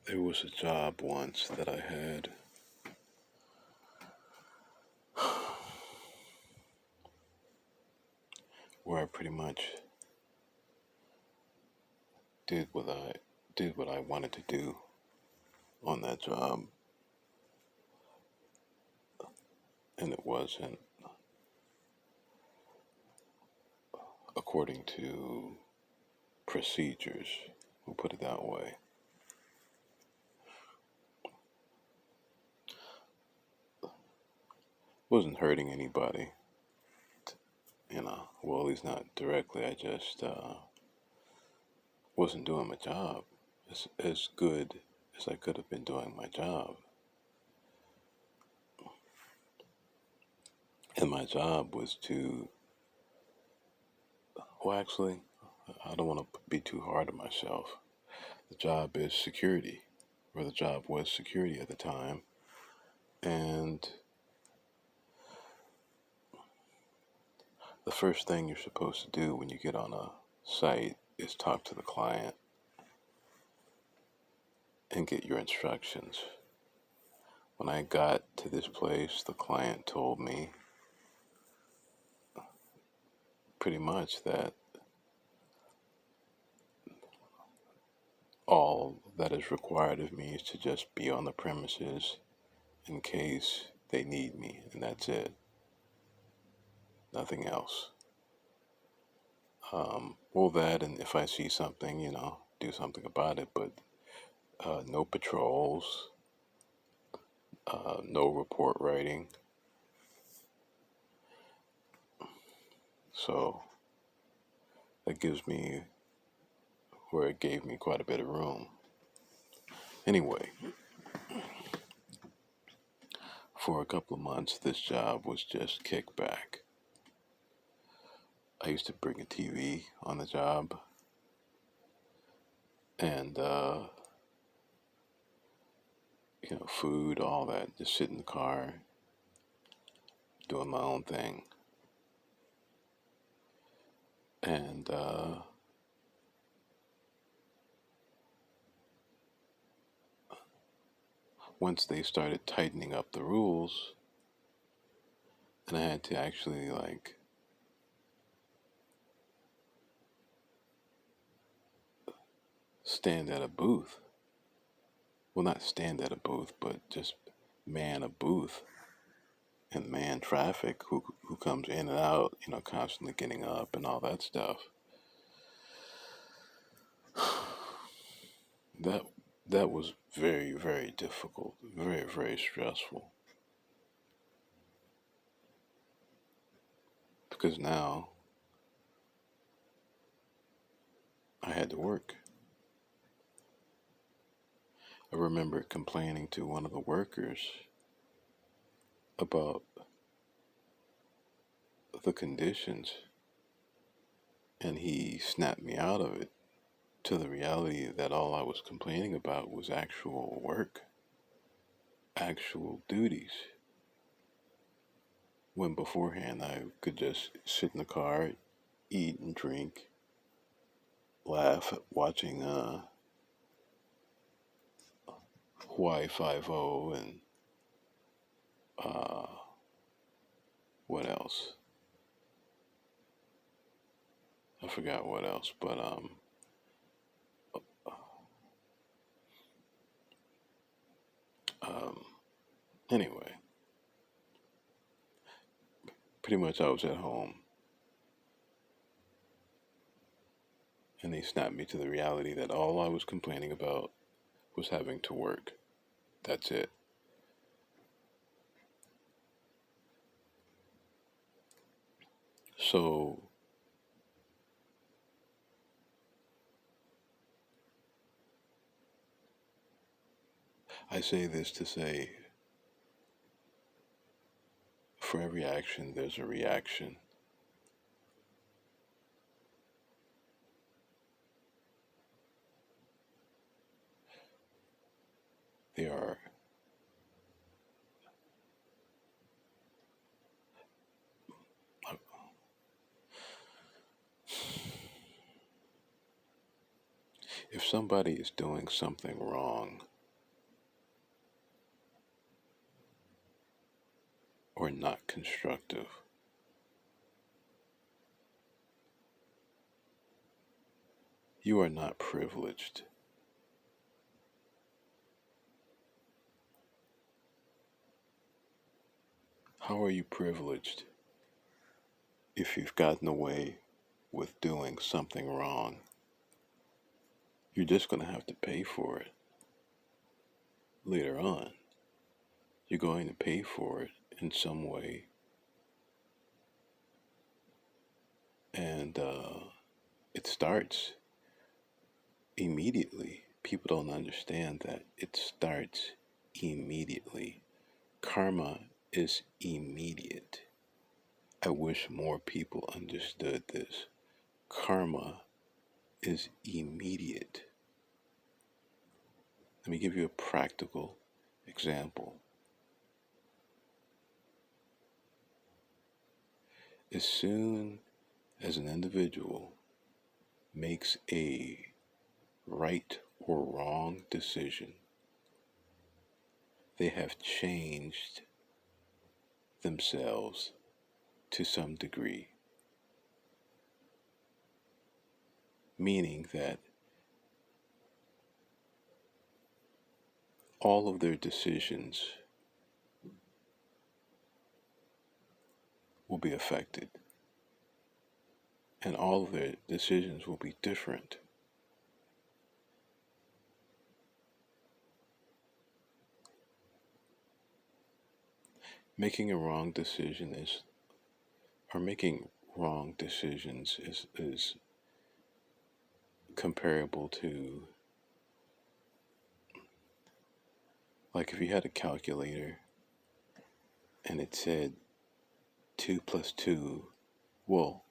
There was a job once that I had where I pretty much did what I did what I wanted to do on that job, and it wasn't according to procedures. We'll put it that way. Wasn't hurting anybody, Well, at least not directly. I just wasn't doing my job as good as I could have been doing my job. And my job was to, well, actually, I don't want to be too hard on myself. The job is security, or the job was security at the time. And the first thing you're supposed to do when you get on a site is talk to the client and get your instructions. When I got to this place, the client told me pretty much that all that is required of me is to just be on the premises in case they need me, and that's it. Nothing else. Well, that, and if I see something, do something about it, but no patrols, no report writing. So that gives me, where it gave me quite a bit of room. Anyway, for a couple of months, this job was just kickback. I used to bring a TV on the job, and food, all that. Just sit in the car, doing my own thing, and once they started tightening up the rules, and I had to actually stand at a booth. Well, not stand at a booth, but just man a booth and man traffic who comes in and out, constantly getting up and all that stuff. That that was very, very difficult, very, very stressful, because now I had to work. I remember complaining to one of the workers about the conditions, and he snapped me out of it to the reality that all I was complaining about was actual work, actual duties. When beforehand I could just sit in the car, eat and drink, laugh, watching Hawaii 5 and uh, what else? I forgot what else, but um, anyway, pretty much I was at home, and they snapped me to the reality that all I was complaining about was having to work. That's it. So I say this to say, for every action, there's a reaction. There are, if somebody is doing something wrong, or not constructive. You are not privileged. How are you privileged if you've gotten away with doing something wrong? You're just going to have to pay for it later on. You're going to pay for it in some way. And it starts immediately. People don't understand that it starts immediately. Karma is immediate. I wish more people understood this. Karma is immediate. Let me give you a practical example. As soon as an individual makes a right or wrong decision, they have changed themselves to some degree. Meaning that all of their decisions will be affected, and all of their decisions will be different. Making a wrong decision is, or making wrong decisions is comparable to, like if you had a calculator and it said 2 plus 2, well,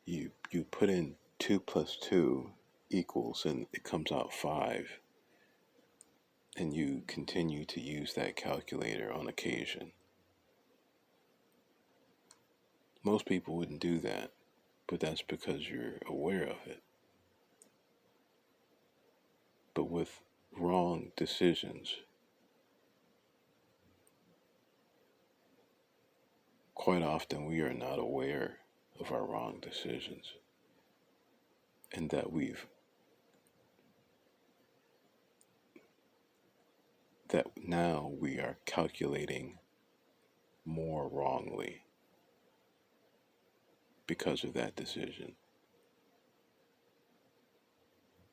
you put in 2 plus 2 equals and it comes out 5, and you continue to use that calculator on occasion. Most people wouldn't do that, but that's because you're aware of it. But with wrong decisions, quite often we are not aware of our wrong decisions, and that now we are calculating more wrongly because of that decision,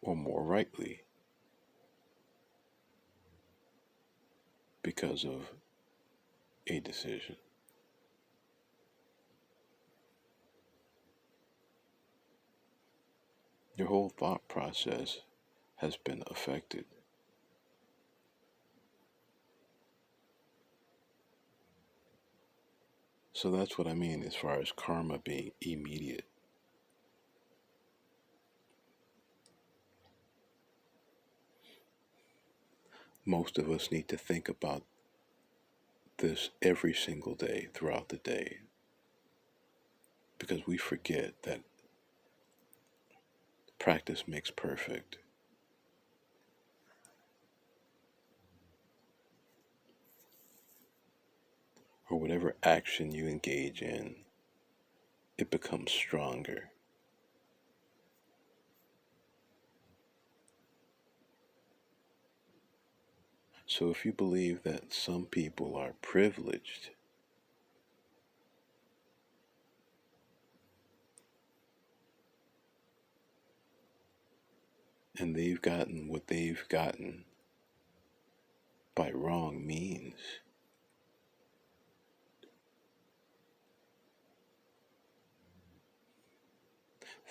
or more rightly because of a decision. Your whole thought process has been affected. So that's what I mean as far as karma being immediate. Most of us need to think about this every single day throughout the day, because we forget that practice makes perfect. Or whatever action you engage in, it becomes stronger. So if you believe that some people are privileged, and they've gotten what they've gotten by wrong means,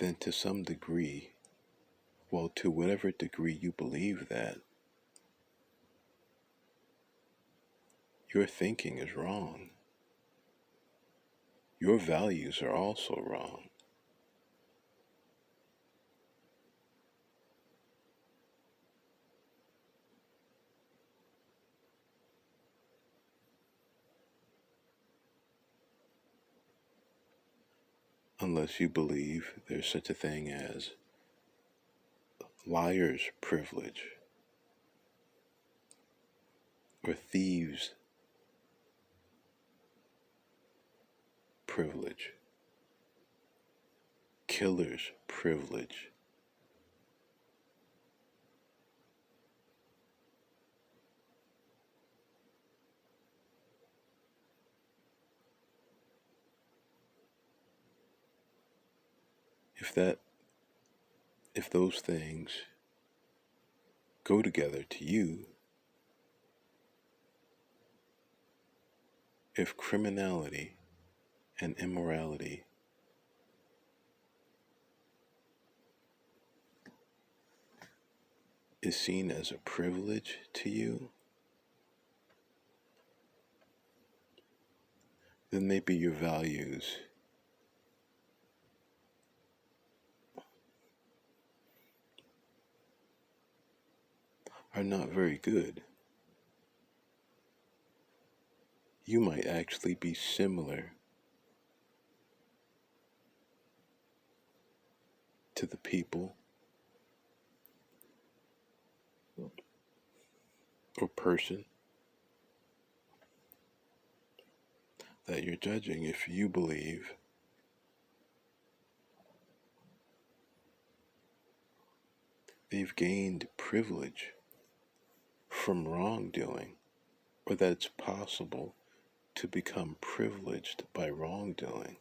then to some degree, well, to whatever degree you believe that, your thinking is wrong. Your values are also wrong. Unless you believe there's such a thing as liar's privilege, or thieves' privilege, killer's privilege. If those things go together to you, if criminality and immorality is seen as a privilege to you, then maybe your values are not very good. You might actually be similar to the people or person that you're judging if you believe they've gained privilege from wrongdoing, or that it's possible to become privileged by wrongdoing.